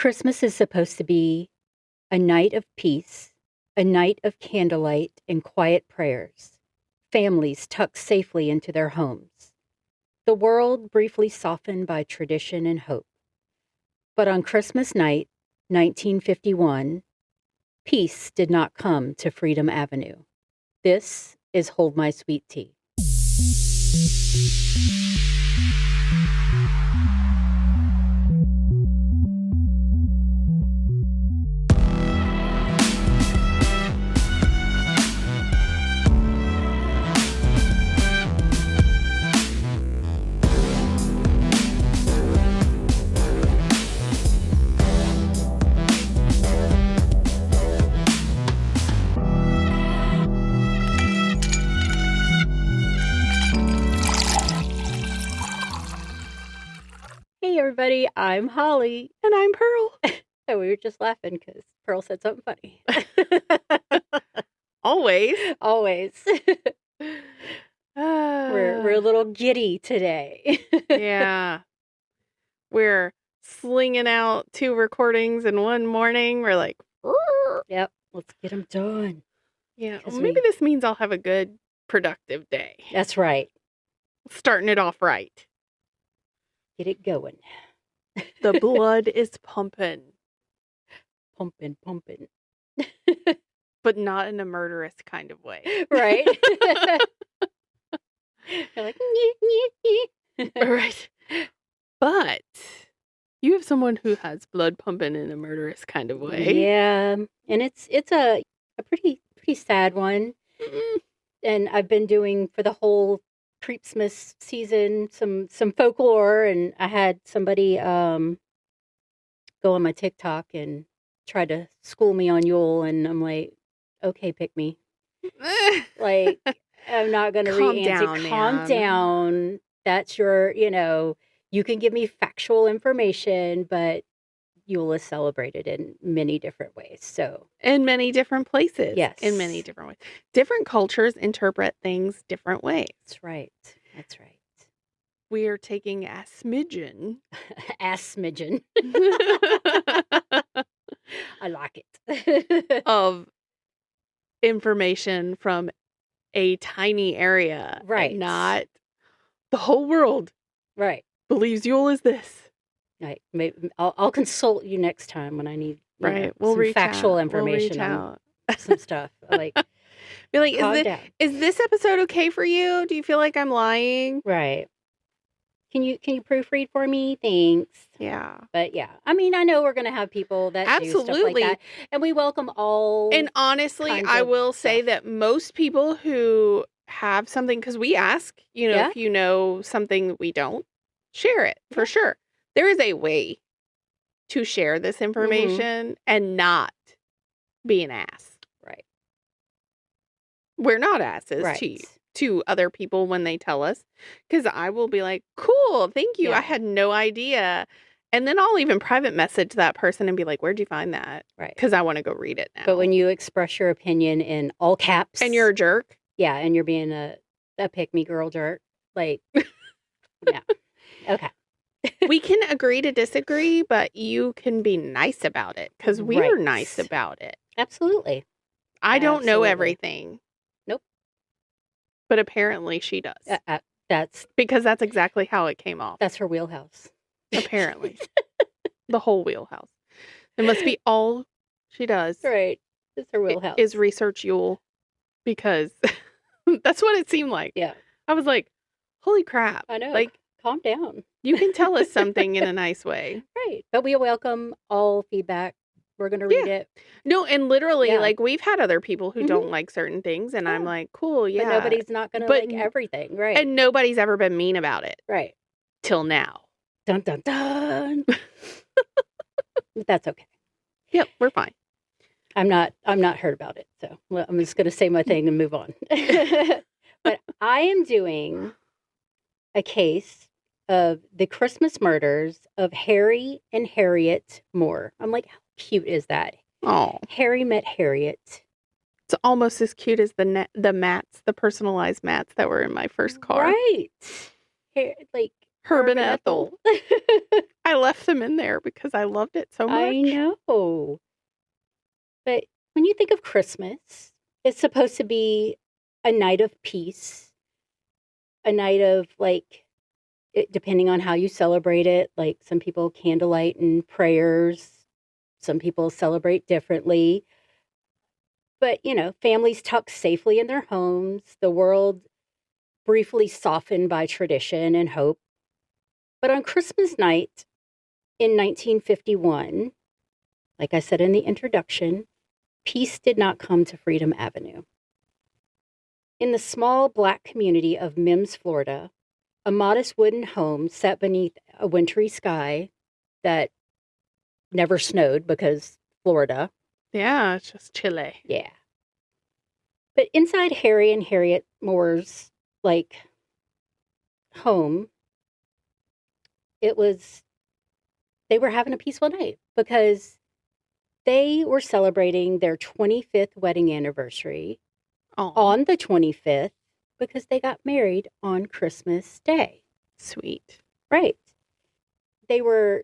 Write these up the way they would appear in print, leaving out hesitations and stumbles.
Christmas is supposed to be a night of peace, a night of candlelight and quiet prayers, families tucked safely into their homes, the world briefly softened by tradition and hope. But on Christmas night, 1951, peace did not come to Freedom Avenue. This is Hold My Sweet Tea. Hey everybody, I'm Holly. And I'm Pearl. And we were just laughing because Pearl said something funny. Always. Always. We're a little giddy today. Yeah. We're slinging out 2 recordings in one morning. We're like, Yep, let's get them done. yeah, well, maybe this means I'll have a good, productive day. That's right. Starting it off right. Get it going. The blood is pumping. Pumping. But not in a murderous kind of way. Right? You're like, Right. But you have someone who has blood pumping in a murderous kind of way. Yeah, and it's a pretty sad one. Mm-mm. And I've been doing for the whole Creepsmas season some folklore, and I had somebody go on my TikTok and try to school me on Yule, and I'm like, okay, pick me. Like, I'm not going to re-answer. Calm down. That's your, you can give me factual information, but Yule is celebrated in many different ways. So in many different places. Yes. In many different ways. Different cultures interpret things different ways. That's right. We are taking a smidgen. Smidgen. I like it. Of information from a tiny area. Right. Not the whole world. Right. Believes Yule is this. Right. Maybe I'll consult you next time when I need We'll some reach factual out. information on some stuff. Like, be like, calm down. Is this episode okay for you? Do you feel like I'm lying? Right. Can you proofread for me? Thanks. Yeah. But yeah, I mean, I know we're going to have people that do stuff like that, and we welcome all. And honestly, I will say that most people who have something, because we ask, if you know something that we don't, share it for sure. There is a way to share this information and not be an ass. Right. We're not asses to other people when they tell us, because I will be like, cool, thank you. I had no idea. And then I'll even private message that person and be like, where'd you find that? Right. Because I want to go read it now. But when you express your opinion in all caps. And you're a jerk. Yeah. And you're being a pick-me girl jerk. Like, yeah. Okay. We can agree to disagree, but you can be nice about it, because we're nice about it. Absolutely. I don't know everything. Nope. But apparently she does. That's exactly how it came off. That's her wheelhouse. Apparently. The whole wheelhouse. It must be all she does. Right. It's her wheelhouse. Is research Yule, because that's what it seemed like. Yeah. I was like, holy crap. I know. Like, calm down. You can tell us something in a nice way. Right. But we welcome all feedback. We're going to read it. No, and literally, like, we've had other people who don't like certain things, and I'm like, cool, yeah. But nobody's not going to like everything, right? And nobody's ever been mean about it. Right. Till now. Dun, dun, dun. But that's okay. Yep, we're fine. I'm not hurt about it, so I'm just going to say my thing and move on. But I am doing a case of the Christmas murders of Harry and Harriet Moore. I'm like, how cute is that? Oh, Harry met Harriet. It's almost as cute as the mats, the personalized mats that were in my first car. Right. Like Herb and Ethel. I left them in there because I loved it so much. I know. But when you think of Christmas, it's supposed to be a night of peace, a night of, like, depending on how you celebrate it, like some people candlelight and prayers, some people celebrate differently. But, families tucked safely in their homes, the world briefly softened by tradition and hope. But on Christmas night in 1951, like I said in the introduction, peace did not come to Freedom Avenue. In the small Black community of Mims, Florida, a modest wooden home set beneath a wintry sky that never snowed because Florida. Yeah, it's just chilly. Yeah. But inside Harry and Harriet Moore's, home, they were having a peaceful night because they were celebrating their 25th wedding anniversary on the 25th because they got married on Christmas Day. Sweet. Right. They were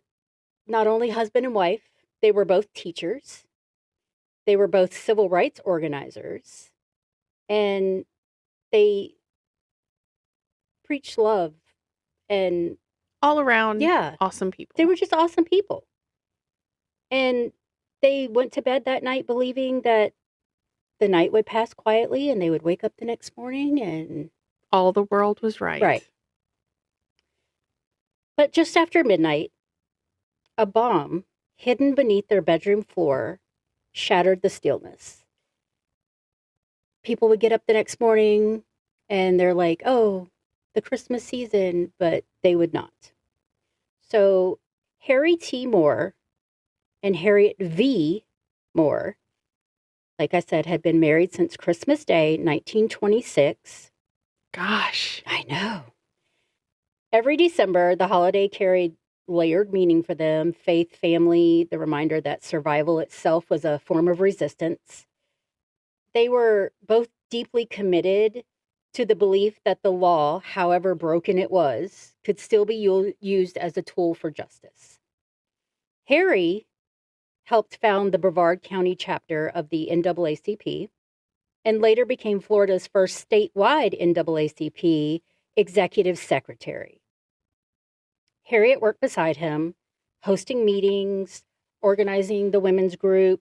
not only husband and wife, they were both teachers. They were both civil rights organizers. And they preached love and all around awesome people. They were just awesome people. And they went to bed that night believing that the night would pass quietly and they would wake up the next morning and all the world was right. Right. But just after midnight, a bomb hidden beneath their bedroom floor shattered the stillness. People would get up the next morning and they're like, oh, the Christmas season, but they would not. So Harry T. Moore and Harriet V. Moore, like I said, had been married since Christmas Day, 1926. Gosh. I know. Every December, the holiday carried layered meaning for them: faith, family, the reminder that survival itself was a form of resistance. They were both deeply committed to the belief that the law, however broken it was, could still be used as a tool for justice. Harry helped found the Brevard County chapter of the NAACP and later became Florida's first statewide NAACP executive secretary. Harriet worked beside him, hosting meetings, organizing the women's group,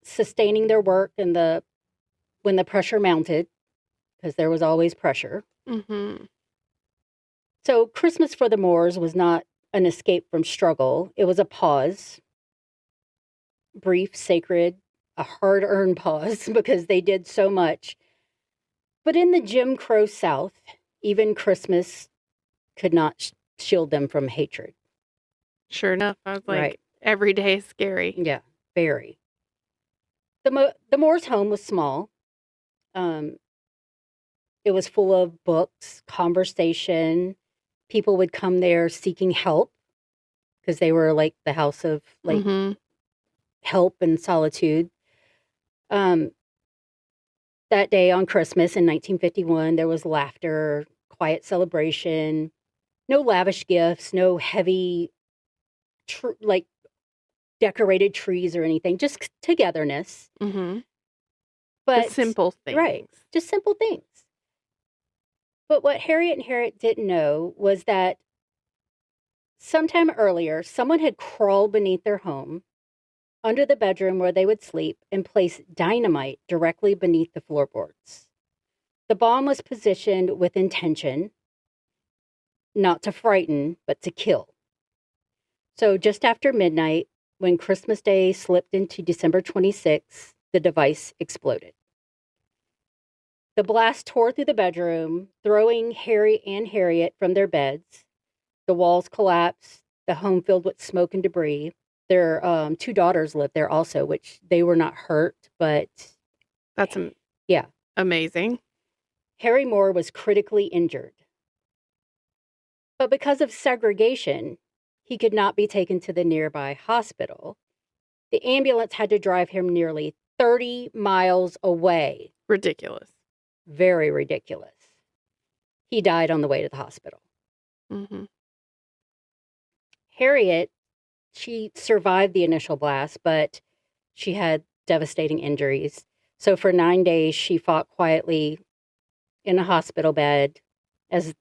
sustaining their work when the pressure mounted, because there was always pressure. Mm-hmm. So Christmas for the Moores was not an escape from struggle. It was a pause, brief, sacred, a hard-earned pause because they did so much. But in the Jim Crow South, even Christmas could not shield them from hatred. Sure enough. I was like, right. Every day is scary. Yeah, very. The Moore's home was small. It was full of books, conversation. People would come there seeking help because they were like the house of help and solitude. That day on Christmas in 1951, there was laughter, quiet celebration, no lavish gifts, no heavy, decorated trees or anything, just togetherness. Mm-hmm. But just simple things. Right, just simple things. But what Harriet and Harriet didn't know was that sometime earlier, someone had crawled beneath their home, under the bedroom where they would sleep, and placed dynamite directly beneath the floorboards. The bomb was positioned with intention, not to frighten, but to kill. So just after midnight, when Christmas Day slipped into December 26th, the device exploded. The blast tore through the bedroom, throwing Harry and Harriet from their beds. The walls collapsed, the home filled with smoke and debris. Their 2 daughters lived there also, which they were not hurt, but... That's amazing. Harry Moore was critically injured. But because of segregation, he could not be taken to the nearby hospital. The ambulance had to drive him nearly 30 miles away. Ridiculous. Very ridiculous. He died on the way to the hospital. Mm-hmm. Harriet, she survived the initial blast, but she had devastating injuries. So for 9 days, she fought quietly in a hospital bed as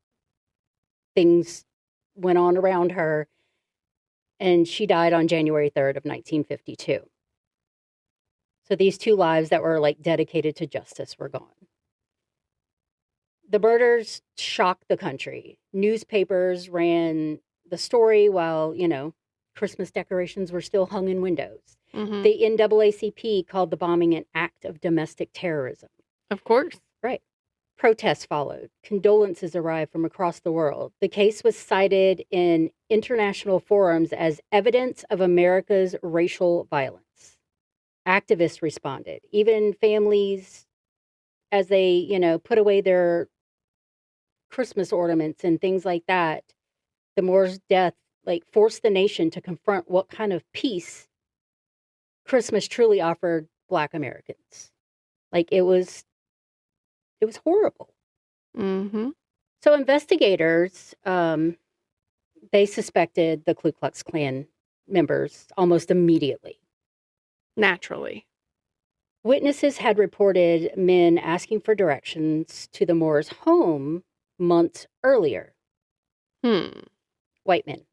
things went on around her. And she died on January 3rd of 1952. So these 2 lives that were like dedicated to justice were gone. The murders shocked the country. Newspapers ran the story while, Christmas decorations were still hung in windows. Mm-hmm. The NAACP called the bombing an act of domestic terrorism. Of course. Right. Protests followed. Condolences arrived from across the world. The case was cited in international forums as evidence of America's racial violence. Activists responded. Even families, as they, put away their Christmas ornaments and things like that, the Moore's death, forced the nation to confront what kind of peace Christmas truly offered Black Americans. It was horrible. Mm-hmm. So investigators, they suspected the Ku Klux Klan members almost immediately. Naturally. Witnesses had reported men asking for directions to the Moores' home months earlier. White men.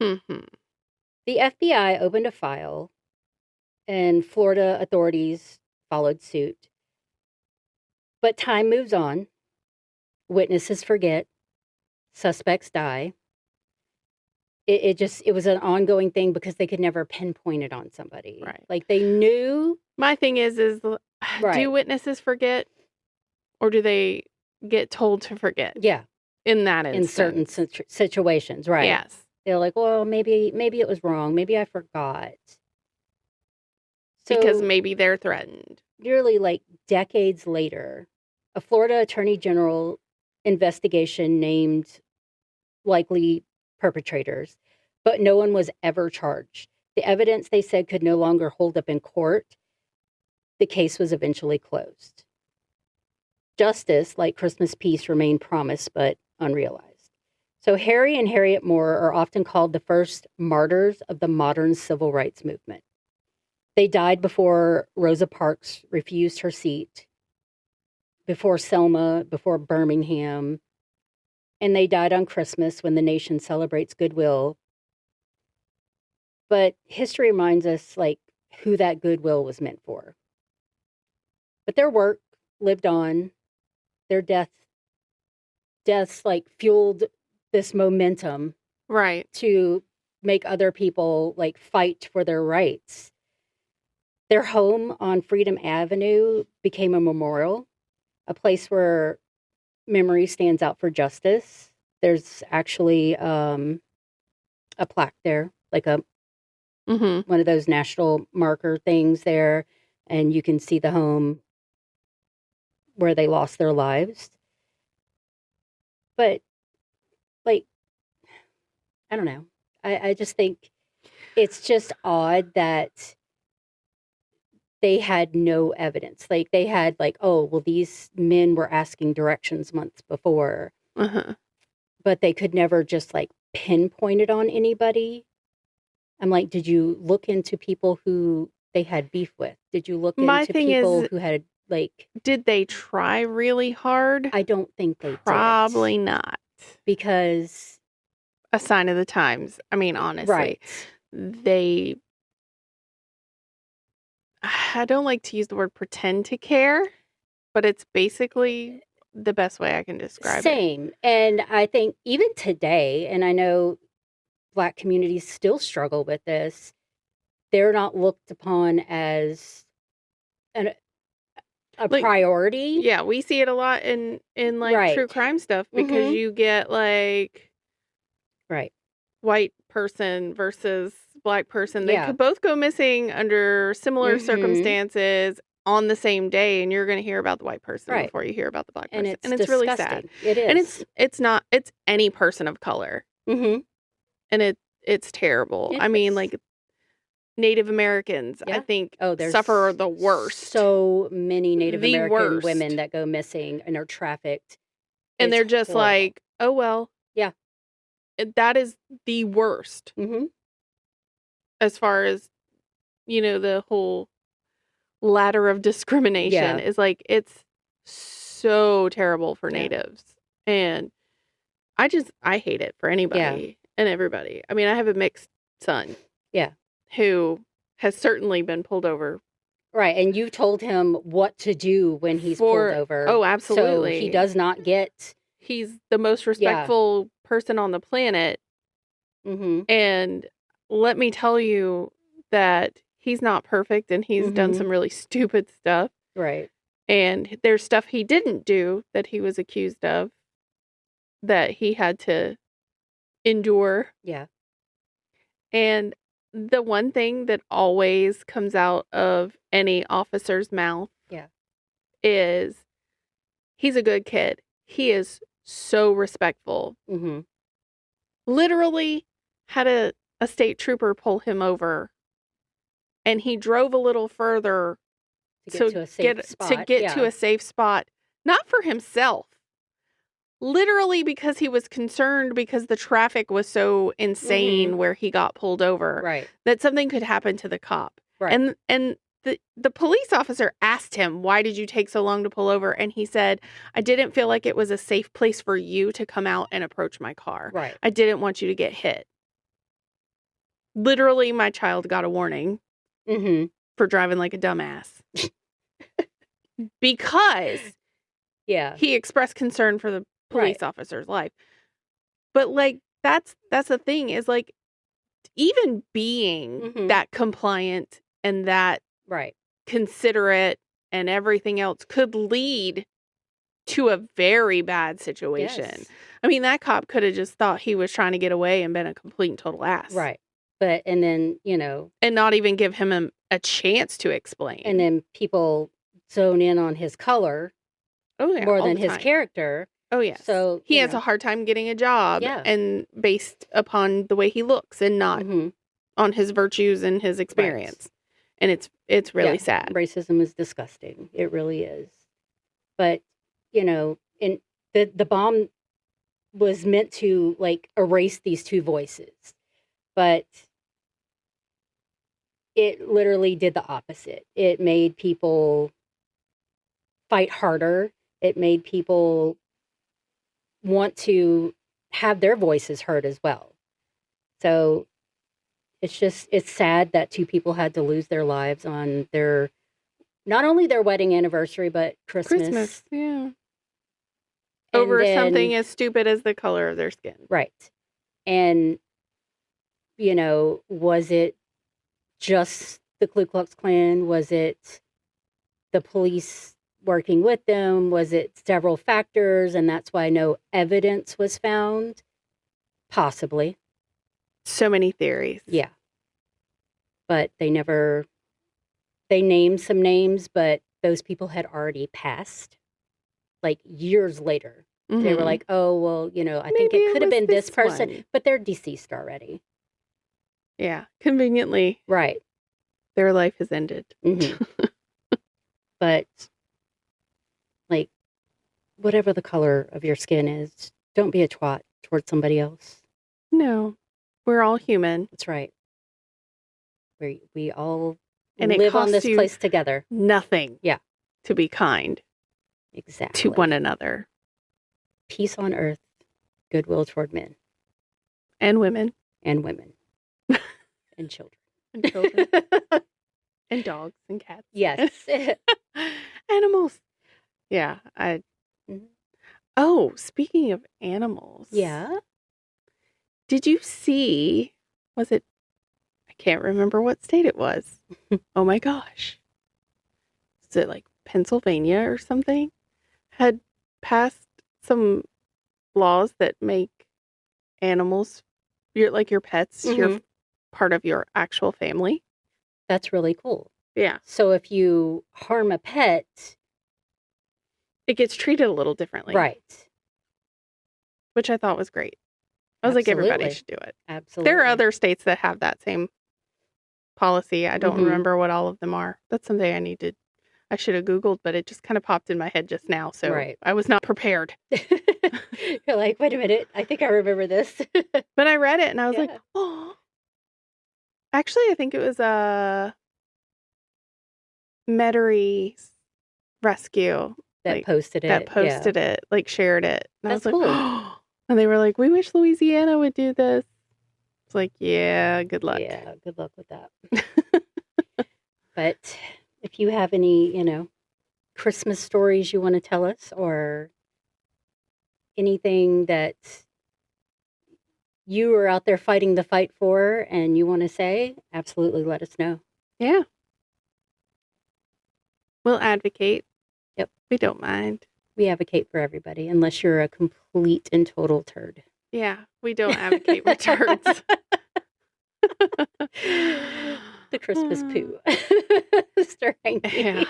Mm-hmm. The FBI opened a file, and Florida authorities followed suit. But time moves on. Witnesses forget. Suspects die. It was an ongoing thing because they could never pinpoint it on somebody. Right. They knew. My thing is do witnesses forget, or do they get told to forget? Yeah. In that instance. In certain situations, right? Yes. They're like, well, maybe it was wrong. Maybe I forgot. So, because maybe they're threatened. Nearly decades later, a Florida Attorney General investigation named likely perpetrators, but no one was ever charged. The evidence, they said, could no longer hold up in court. The case was eventually closed. Justice, like Christmas peace, remained promised but unrealized. So Harry and Harriet Moore are often called the first martyrs of the modern civil rights movement. They died before Rosa Parks refused her seat, before Selma, before Birmingham, and they died on Christmas when the nation celebrates goodwill. But history reminds us, who that goodwill was meant for. But their work lived on. Their deaths, fueled this momentum. Right. To make other people, fight for their rights. Their home on Freedom Avenue became a memorial, a place where memory stands out for justice. There's actually a plaque there, one of those national marker things there, and you can see the home where they lost their lives. But, I don't know. I just think it's just odd that they had no evidence. They had these men were asking directions months before. Uh-huh. But they could never just pinpoint it on anybody. I'm like, did you look into people who they had beef with? Did you look into people who had did they try really hard? I don't think they Probably did. not. Because a sign of the times. I mean, honestly. Right. I don't like to use the word pretend to care, but it's basically the best way I can describe it. Same. And I think even today, and I know Black communities still struggle with this, they're not looked upon as a priority. Yeah, we see it a lot in Right. true crime stuff because you get right, white person versus Black person. They Yeah. could both go missing under similar circumstances on the same day, and you're going to hear about the white person Right. before you hear about the Black person. And it's really sad. It is. And it's any person of color. Mm-hmm. And it's terrible. It I mean, is. Native Americans, I think, suffer the worst. So many Native The American worst. women that go missing and are trafficked And they're just horrible. like, oh, well. Yeah. That is the worst. Mm-hmm. As far as, the whole ladder of discrimination is like, it's so terrible for natives. And I hate it for anybody and everybody. I mean, I have a mixed son. Yeah. Who has certainly been pulled over. Right. And you told him what to do when he's pulled over. Oh, absolutely. So he does not get. He's the most respectful person on the planet. Mm-hmm. And let me tell you that he's not perfect and he's done some really stupid stuff. Right. And there's stuff he didn't do that he was accused of that he had to endure. Yeah. And the one thing that always comes out of any officer's mouth is he's a good kid. He is so respectful. Mm-hmm. Literally had a state trooper pull him over, and he drove a little further to get to a safe spot, not for himself. Literally because he was concerned because the traffic was so insane where he got pulled over. Right. That something could happen to the cop. Right. And the police officer asked him, why did you take so long to pull over? And he said, I didn't feel like it was a safe place for you to come out and approach my car. Right. I didn't want you to get hit. Literally, my child got a warning for driving like a dumbass. Because he expressed concern for the police officer's life. But like that's the thing is like even being that compliant and that considerate and everything else could lead to a very bad situation. Yes. I mean, that cop could have just thought he was trying to get away and been a complete and total ass. Right. But and then, and not even give him a chance to explain. And then people zone in on his color more than his character. Oh, yes. So he has a hard time getting a job and based upon the way he looks and not on his virtues and his experience. Right. And it's really sad. Racism is disgusting. It really is. But, in the bomb was meant to like erase these two voices. But it literally did the opposite. It made people fight harder. It made people want to have their voices heard as well. So it's sad that two people had to lose their lives on not only their wedding anniversary, but Christmas. Yeah. Over something as stupid as the color of their skin. Right. And, was it just the Ku Klux Klan? Was it the police working with them? Was it several factors and that's why no evidence was found? Possibly. So many theories. Yeah. But they named some names, but those people had already passed like years later. They were like, oh, well, I think it could have been this person, but they're deceased already. Yeah. Conveniently. Right. Their life has ended. But like, whatever the color of your skin is, don't be a twat towards somebody else. No, we're all human. That's right. We all live on this place together. Nothing. Yeah. To be kind. Exactly. To one another. Peace on earth, goodwill toward men. And women. And women. And children. And children. And dogs and cats. Yes. Animals. Yeah. Oh, speaking of animals. Yeah. Did you see, I can't remember what state it was. Oh my gosh. Is it like Pennsylvania or something? Had passed some laws that make animals, your pets, your part of your actual family. That's really cool. Yeah. So if you harm a pet, it gets treated a little differently. Right. Which I thought was great. I was like, everybody should do it. Absolutely. There are other states that have that same policy. I don't remember what all of them are. That's something I need to I should have Googled, but it just kind of popped in my head just now. So Right. I was not prepared. You're like, wait a minute. I think I remember this. But I read it and I was Yeah. like, oh. Actually, I think it was a Metairie rescue that posted it. Like shared it. And That's I was like, cool. oh. And they were like, we wish Louisiana would do this. It's like, yeah, good luck. Yeah, good luck with that. But if you have any, Christmas stories you want to tell us or anything that you are out there fighting the fight for and you want to say, absolutely let us know. Yeah. We'll advocate. Yep. We don't mind. We advocate for everybody, unless you're a complete and total turd. Yeah, we don't advocate for turds. The Christmas poo. Stirring. Yeah.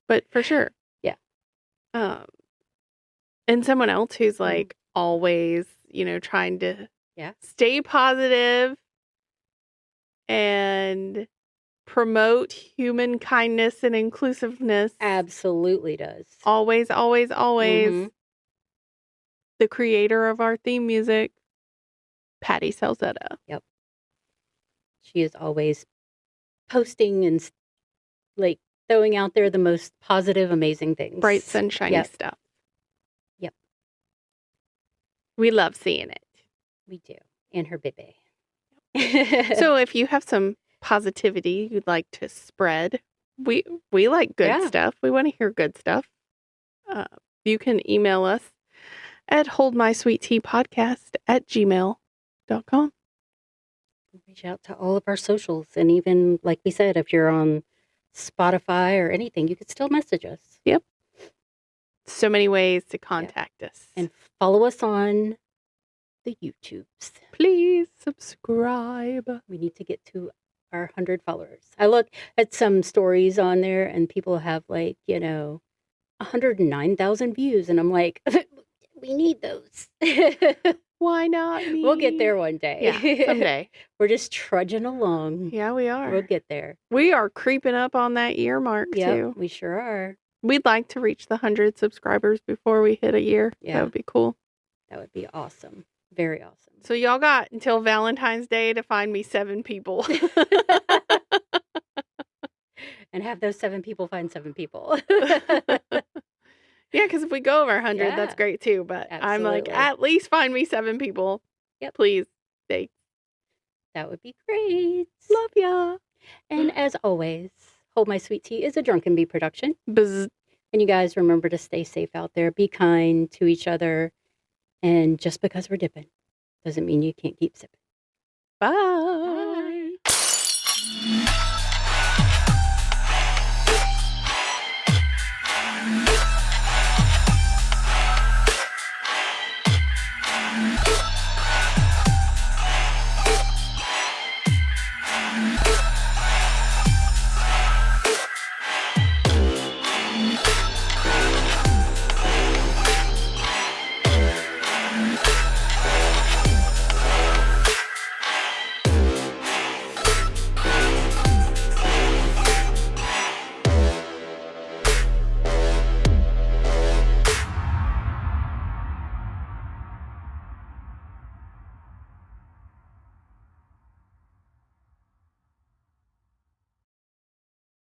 But for sure. Yeah. And someone else who's like always, trying to stay positive and promote human kindness and inclusiveness. Absolutely does. Always, always, always. The creator of our theme music, Patty Salzetta. Yep. She is always posting and like throwing out there the most positive, amazing things. Bright, sunshiny stuff. Yep. We love seeing it. We do. And her baby. So if you have some positivity you'd like to spread, we like good stuff. We want to hear good stuff. You can email us at holdmysweetteapodcast@gmail.com. Reach out to all of our socials. And even, like we said, if you're on Spotify or anything, you could still message us. Yep. So many ways to contact us. And follow us on the YouTubes. Please subscribe. We need to get to our 100 followers. I look at some stories on there and people have 109,000 views. And I'm like, we need those. Why not me? We'll get there one day. Yeah, someday. We're just trudging along. Yeah, we are. We'll get there. We are creeping up on that year mark, too. We sure are. We'd like to reach the 100 subscribers before we hit a year. Yeah. That would be cool. That would be awesome. Very awesome. So y'all got until Valentine's Day to find me 7 people. And have those 7 people find 7 people. Yeah, because if we go over 100, that's great too. But Absolutely. I'm like, at least find me 7 people. Yep. Please. Thanks. That would be great. Love ya. And as always, Hold My Sweet Tea is a Drunken Bee production. Buzz. And you guys remember to stay safe out there. Be kind to each other. And just because we're dipping doesn't mean you can't keep sipping. Bye.